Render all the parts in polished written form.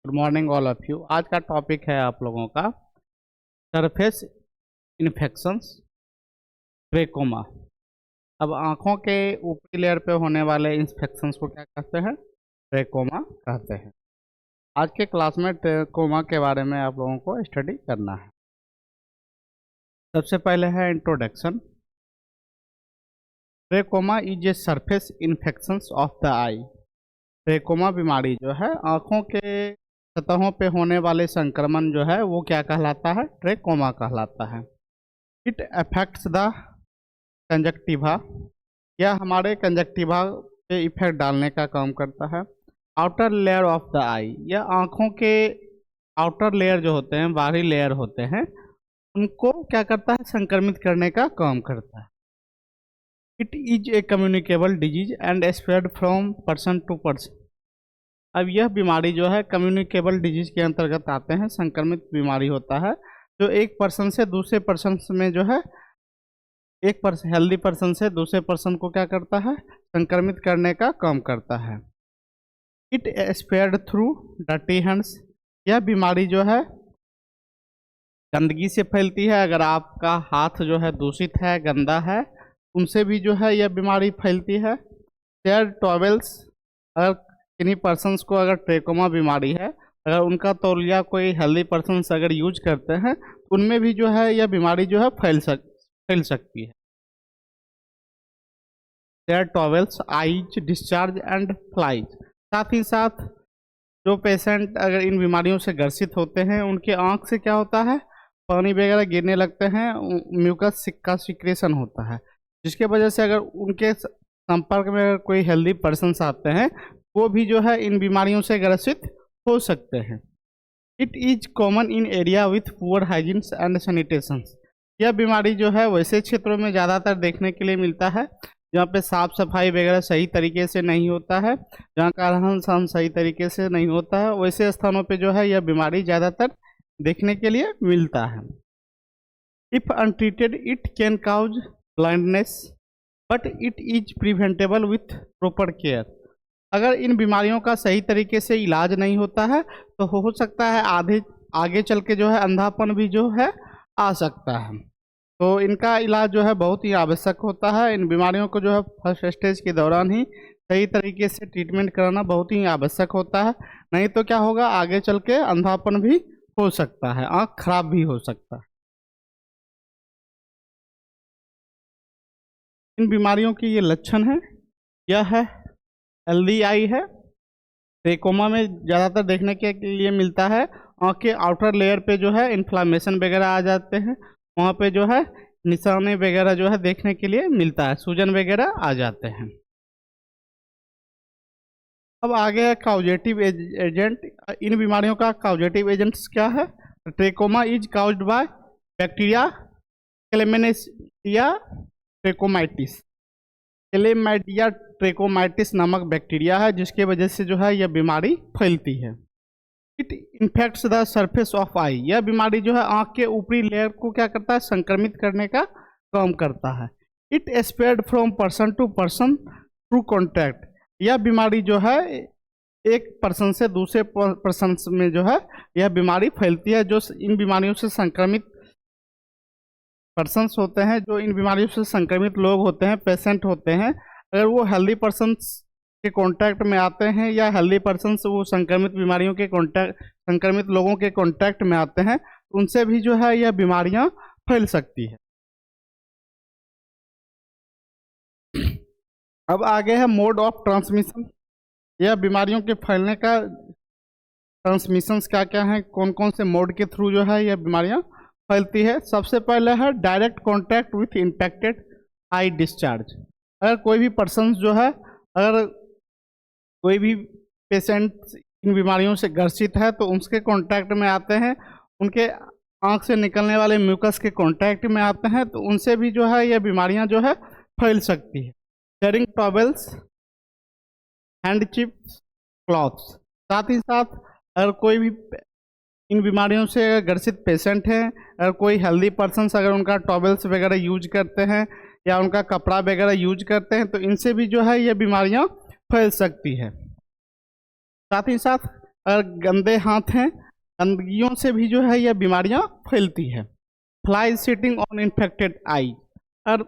Good morning all of you. आज का topic है आप लोगों का सरफेस इन्फेक्शंस ट्रेकोमा। अब आंखों के ऊपरी लेयर पे होने वाले इन्फेक्शंस को क्या कहते हैं? ट्रेकोमा कहते हैं। आज के क्लास में ट्रेकोमा के बारे में आप लोगों को स्टडी करना है। सबसे पहले है introduction. Trachoma is a surface infections of the I. Trachoma बीमारी जो है आंखों के सतहों पे होने वाले संक्रमण जो है वो क्या कहलाता है? ट्रेकोमा कहलाता है। इट अफेक्ट्स द कंजक्टिवा, यह हमारे कंजक्टिवा पे इफेक्ट डालने का काम करता है। आउटर लेयर ऑफ द आई, यह आंखों के आउटर लेयर जो होते हैं, बाहरी लेयर होते हैं, उनको क्या करता है? संक्रमित करने का काम करता है। It is a communicable disease and spread from person to person. अब यह बीमारी जो है कम्युनिकेबल डिजीज के अंतर्गत आते हैं। संक्रमित बीमारी होता है जो एक पर्सन से दूसरे पर्सन में जो है एक पर्सन हेल्दी पर्सन से दूसरे पर्सन को क्या करता है? संक्रमित करने का काम करता है। It spread through dirty hands, यह बीमारी जो है गंदगी से फैलती है। अगर आपका हाथ जो है दूषित है, गंदा है, उनसे भी जो है यह बीमारी फैलती है। शेयर टॉवेल्स, अगर किन्हीं पर्सन्स को अगर ट्रेकोमा बीमारी है, अगर उनका तौलिया कोई हेल्दी पर्सन्स अगर यूज करते हैं तो उनमें भी जो है यह बीमारी जो है फैल सकती है। Share towels, eyes, discharge and flies. साथ ही साथ जो पेशेंट अगर इन बीमारियों से ग्रसित होते हैं उनके आँख से क्या होता है? पानी वगैरह गिरने लगते हैं, म्यूकस का सिक्रेशन होता है, जिसके वजह से अगर उनके संपर्क में अगर कोई हेल्दी पर्सन्स आते हैं वो भी जो है इन बीमारियों से ग्रसित हो सकते हैं। It is common in area with poor hygienes and sanitations, यह बीमारी जो है वैसे क्षेत्रों में ज़्यादातर देखने के लिए मिलता है जहाँ पे साफ सफाई वगैरह सही तरीके से नहीं होता है, जहाँ का रहन सहन सही तरीके से नहीं होता है, वैसे स्थानों पे जो है यह बीमारी ज़्यादातर देखने के लिए मिलता है। If untreated it can cause blindness but it is preventable with proper care. अगर इन बीमारियों का सही तरीके से इलाज नहीं होता है तो हो सकता है आगे चल के जो है अंधापन भी जो है आ सकता है। तो इनका इलाज जो है बहुत ही आवश्यक होता है। इन बीमारियों को जो है फर्स्ट स्टेज के दौरान ही सही तरीके से ट्रीटमेंट कराना बहुत ही आवश्यक होता है, नहीं तो क्या होगा? आगे चल के अंधापन भी हो सकता है, आँख खराब भी हो सकता है। इन बीमारियों के ये लक्षण है, यह है हेल्दी आई है। ट्रेकोमा में ज़्यादातर देखने के लिए मिलता है आँख के आउटर लेयर पे जो है इन्फ्लामेशन वगैरह आ जाते हैं, वहाँ पे जो है निशाने वगैरह जो है देखने के लिए मिलता है, सूजन वगैरह आ जाते हैं। अब आगे है काउजेटिव एजेंट। इन बीमारियों का काउजेटिव एजेंट्स क्या है? Trachoma is caused by bacteria chlamydia trachomatis. Chlamydia trachomatis नामक बैक्टीरिया है जिसके वजह से जो है यह बीमारी फैलती है। It infects the surface of eye, यह बीमारी जो है आँख के ऊपरी लेयर को क्या करता है? संक्रमित करने का काम करता है। It spread from person to person through contact, यह बीमारी जो है एक पर्सन से दूसरे पर्सन में जो है यह बीमारी फैलती है। जो इन बीमारियों से संक्रमित पर्सन्स होते हैं, जो इन बीमारियों से संक्रमित लोग होते हैं, पेशेंट होते हैं, अगर वो हेल्दी पर्सन्स के कांटेक्ट में आते हैं या हेल्दी पर्सन्स वो संक्रमित बीमारियों के संक्रमित लोगों के कांटेक्ट में आते हैं, उनसे भी जो है यह बीमारियां फैल सकती है। अब आगे है मोड ऑफ ट्रांसमिशन। यह बीमारियों के फैलने का ट्रांसमिशंस क्या क्या है, कौन कौन से मोड के थ्रू जो है यह बीमारियां फैलती है? सबसे पहले है direct contact with infected I discharge. अगर कोई भी पर्सन जो है, अगर कोई भी पेशेंट इन बीमारियों से ग्रसित है तो उसके कांटेक्ट में आते हैं, उनके आँख से निकलने वाले म्यूकस के कांटेक्ट में आते हैं, तो उनसे भी जो है यह बीमारियां जो है फैल सकती है। Sharing towels, handkerchiefs, clothes. साथ ही साथ अगर कोई भी इन बीमारियों से ग्रसित पेशेंट हैं, अगर कोई हेल्दी पर्सन्स अगर उनका टॉवेल्स वगैरह यूज करते हैं या उनका कपड़ा वगैरह यूज करते हैं तो इनसे भी जो है ये बीमारियां फैल सकती है। साथ ही साथ अगर गंदे हाथ हैं, गंदगियों से भी जो है यह बीमारियां फैलती है। फ्लाई सिटिंग ऑन इन्फेक्टेड आई, और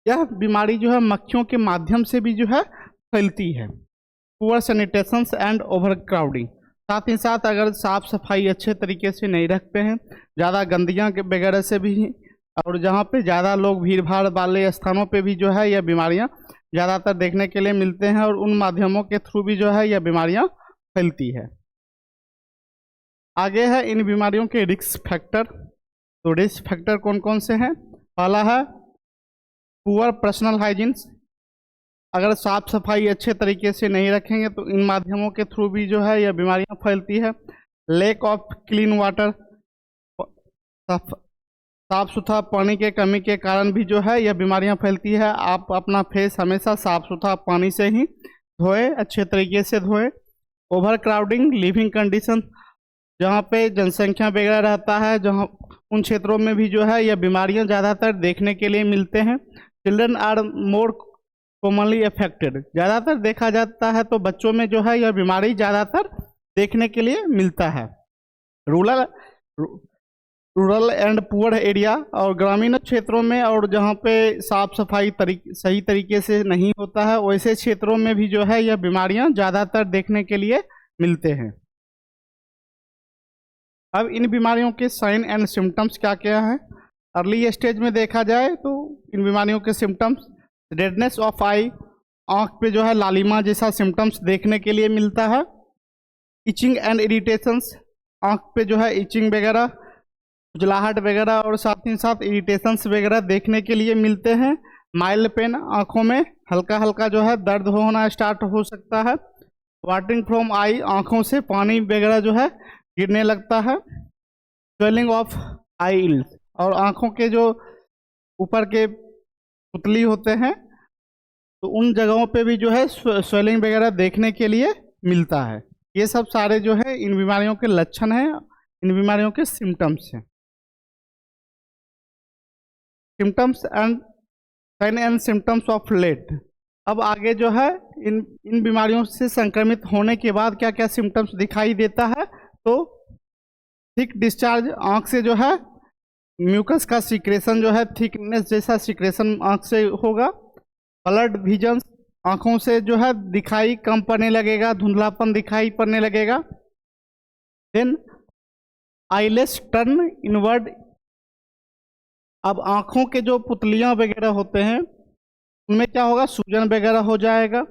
यह बीमारी जो है मक्खियों के माध्यम से भी जो है फैलती है। Poor sanitation and over crowding, साथ ही साथ अगर साफ सफाई अच्छे तरीके से नहीं रखते हैं, ज़्यादा गंदगियाँ वगैरह से भी, और जहाँ पे ज़्यादा लोग भीड़ भाड़ वाले स्थानों पे भी जो है यह बीमारियाँ ज़्यादातर देखने के लिए मिलते हैं, और उन माध्यमों के थ्रू भी जो है यह बीमारियाँ फैलती है। आगे है इन बीमारियों के रिस्क फैक्टर। तो रिस्क फैक्टर कौन कौन से हैं? पहला है पुअर पर्सनल हाइजीन, अगर साफ सफाई अच्छे तरीके से नहीं रखेंगे तो इन माध्यमों के थ्रू भी जो है यह बीमारियां फैलती है। लैक ऑफ क्लीन वाटर, साफ सुथरा पानी के कमी के कारण भी जो है यह बीमारियां फैलती है। आप अपना फेस हमेशा साफ सुथरा पानी से ही धोएं, अच्छे तरीके से धोएं। ओवर क्राउडिंग लिविंग कंडीशन, जहाँ पे जनसंख्या वगैरह रहता है, जहाँ उन क्षेत्रों में भी जो है यह बीमारियां ज़्यादातर देखने के लिए मिलते हैं। Children are more commonly affected, ज़्यादातर देखा जाता है तो बच्चों में जो है यह बीमारी ज़्यादातर देखने के लिए मिलता है। रूरल एंड पुअर एरिया, और ग्रामीण क्षेत्रों में और जहाँ पे साफ सफाई सही तरीके से नहीं होता है, वैसे क्षेत्रों में भी जो है यह बीमारियां ज़्यादातर देखने के लिए मिलते हैं। अब इन बीमारियों के साइन एंड सिम्टम्स क्या क्या है? अर्ली स्टेज में देखा जाए तो इन बीमारियों के सिम्टम्स, रेडनेस ऑफ आई, आँख पे जो है लालिमा जैसा सिम्टम्स देखने के लिए मिलता है। इचिंग एंड इरिटेशंस, आँख पे जो है इचिंग वगैरह, खुजलाहट वगैरह और साथ ही साथ इरिटेशंस वगैरह देखने के लिए मिलते हैं। माइल्ड पेन, आँखों में हल्का हल्का जो है दर्द होना स्टार्ट हो सकता है। वाटरिंग फ्रॉम आई, आँखों से पानी वगैरह जो है गिरने लगता है। स्वेलिंग ऑफ आईज, और आँखों के जो ऊपर के पुतली होते हैं तो उन जगहों पे भी जो है स्वेलिंग वगैरह देखने के लिए मिलता है। ये सब सारे जो है इन बीमारियों के लक्षण हैं, इन बीमारियों के सिम्टम्स हैं। Symptoms and sign and symptoms of late. अब आगे जो है इन बीमारियों से संक्रमित होने के बाद क्या क्या सिम्टम्स दिखाई देता है? तो थिक डिस्चार्ज, आँख से जो है म्यूकस का सिक्रेशन जो है थिकनेस जैसा सिक्रेशन आँख से होगा। ब्लड विजन, आँखों से जो है दिखाई कम पड़ने लगेगा, धुंधलापन दिखाई पड़ने लगेगा। देन आईलेस टर्न इनवर्ड, अब आँखों के जो पुतलियाँ वगैरह होते हैं उनमें क्या होगा, सूजन वगैरह हो जाएगा।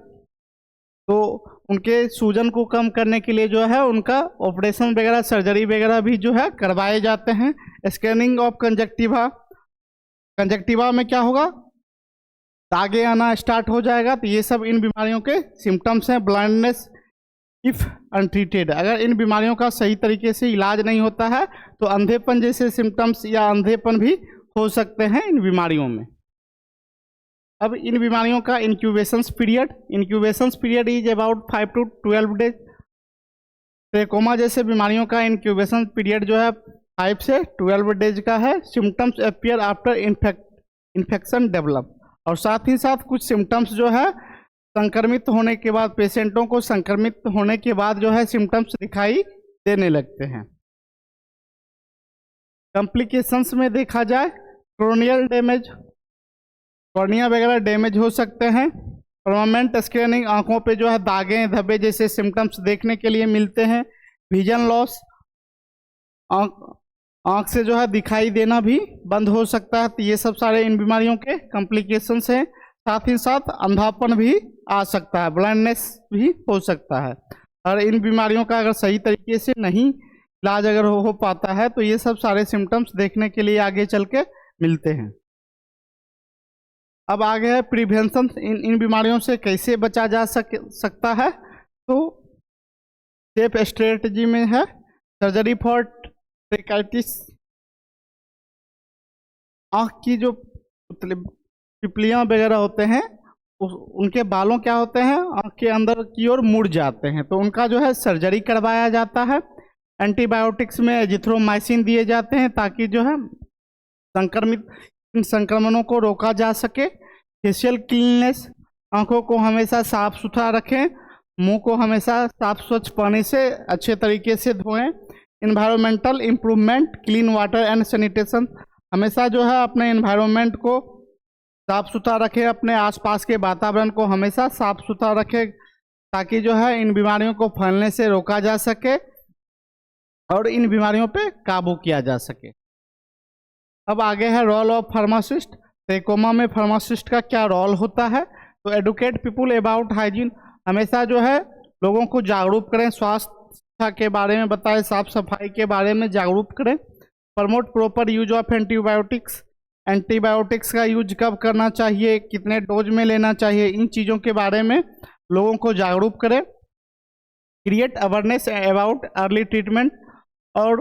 तो उनके सूजन को कम करने के लिए जो है उनका ऑपरेशन वगैरह, सर्जरी वगैरह भी जो है करवाए जाते हैं। स्कैनिंग ऑफ कंजक्टिवा, कंजक्टिवा में क्या होगा, दागे आना स्टार्ट हो जाएगा। तो ये सब इन बीमारियों के सिम्टम्स हैं। ब्लाइंडनेस इफ अनट्रीटेड, अगर इन बीमारियों का सही तरीके से इलाज नहीं होता है तो अंधेपन जैसे सिम्टम्स या अंधेपन भी हो सकते हैं इन बीमारियों में। अब इन बीमारियों का incubation period is about 5 to 12 days. Trachoma जैसे बीमारियों का इंक्यूबेशन पीरियड जो है 5 से 12 डेज का है। Symptoms appear after infection develop, और साथ ही साथ कुछ सिम्टम्स जो है संक्रमित होने के बाद, पेशेंटों को संक्रमित होने के बाद जो है सिम्टम्स दिखाई देने लगते हैं। कॉम्प्लिकेशंस में देखा जाए, क्रोनियल डैमेज, कॉर्निया वगैरह डैमेज हो सकते हैं। परमानेंट स्क्रैनिंग, आंखों पे जो है दागे धब्बे जैसे सिम्टम्स देखने के लिए मिलते हैं। विजन लॉस, आँख से जो है दिखाई देना भी बंद हो सकता है। तो ये सब सारे इन बीमारियों के कॉम्प्लिकेशंस हैं। साथ ही साथ अंधापन भी आ सकता है, ब्लाइंडनेस भी हो सकता है। और इन बीमारियों का अगर सही तरीके से नहीं इलाज अगर हो पाता है तो ये सब सारे सिम्टम्स देखने के लिए आगे चल के मिलते हैं। अब आगे है प्रिवेंशन, इन बीमारियों से कैसे बचा जा सकता है। तो सेफ स्ट्रेटजी में है सर्जरी फॉर ट्रेकाइटिस, आँख की जो पिपलियाँ वगैरह होते हैं उनके बालों क्या होते हैं, आँख के अंदर की ओर मुड़ जाते हैं, तो उनका जो है सर्जरी करवाया जाता है। एंटीबायोटिक्स में एजिथ्रोमाइसिन दिए जाते हैं ताकि जो है इन संक्रमणों को रोका जा सके। फेशियल क्लीननेस, आँखों को हमेशा साफ सुथरा रखें मुंह को हमेशा साफ स्वच्छ पानी से अच्छे तरीके से धोएं। Environmental improvement, clean water and sanitation, हमेशा जो है अपने इन्वायरमेंट को साफ सुथरा रखें, अपने आसपास के वातावरण को हमेशा साफ सुथरा रखें ताकि जो है इन बीमारियों को फैलने से रोका जा सके और इन बीमारियों पे काबू किया जा सके। अब आगे है रोल ऑफ फार्मासिस्ट। ट्रेकोमा में फार्मासिस्ट का क्या रोल होता है? तो एडुकेट पीपुल अबाउट हाइजीन, हमेशा जो है लोगों को जागरूक करें, स्वास्थ्य के बारे में बताएं, साफ सफाई के बारे में जागरूक करें। Promote proper use of antibiotics, antibiotics का यूज कब करना चाहिए, कितने डोज में लेना चाहिए, इन चीज़ों के बारे में लोगों को जागरूक करें। Create awareness about early treatment, और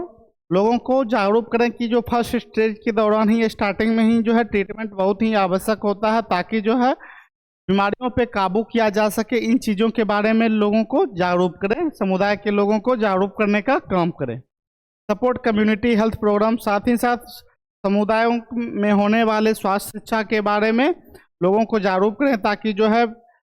लोगों को जागरूक करें कि जो फर्स्ट स्टेज के दौरान ही, स्टार्टिंग में ही जो है ट्रीटमेंट बहुत ही आवश्यक होता है ताकि जो है बीमारियों पे काबू किया जा सके। इन चीज़ों के बारे में लोगों को जागरूक करें, समुदाय के लोगों को जागरूक करने का काम करें। सपोर्ट कम्युनिटी हेल्थ प्रोग्राम, साथ ही साथ समुदायों में होने वाले स्वास्थ्य शिक्षा के बारे में लोगों को जागरूक करें ताकि जो है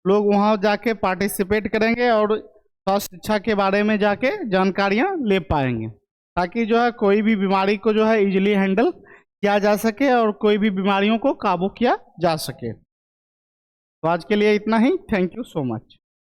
लोग वहां जाके पार्टिसिपेट करेंगे और स्वास्थ्य शिक्षा के बारे में जाके जानकारियां ले पाएंगे ताकि जो है कोई भी बीमारी को जो है इजीली हैंडल किया जा सके और कोई भी बीमारियों को काबू किया जा सके। तो आज के लिए इतना ही। Thank you so much.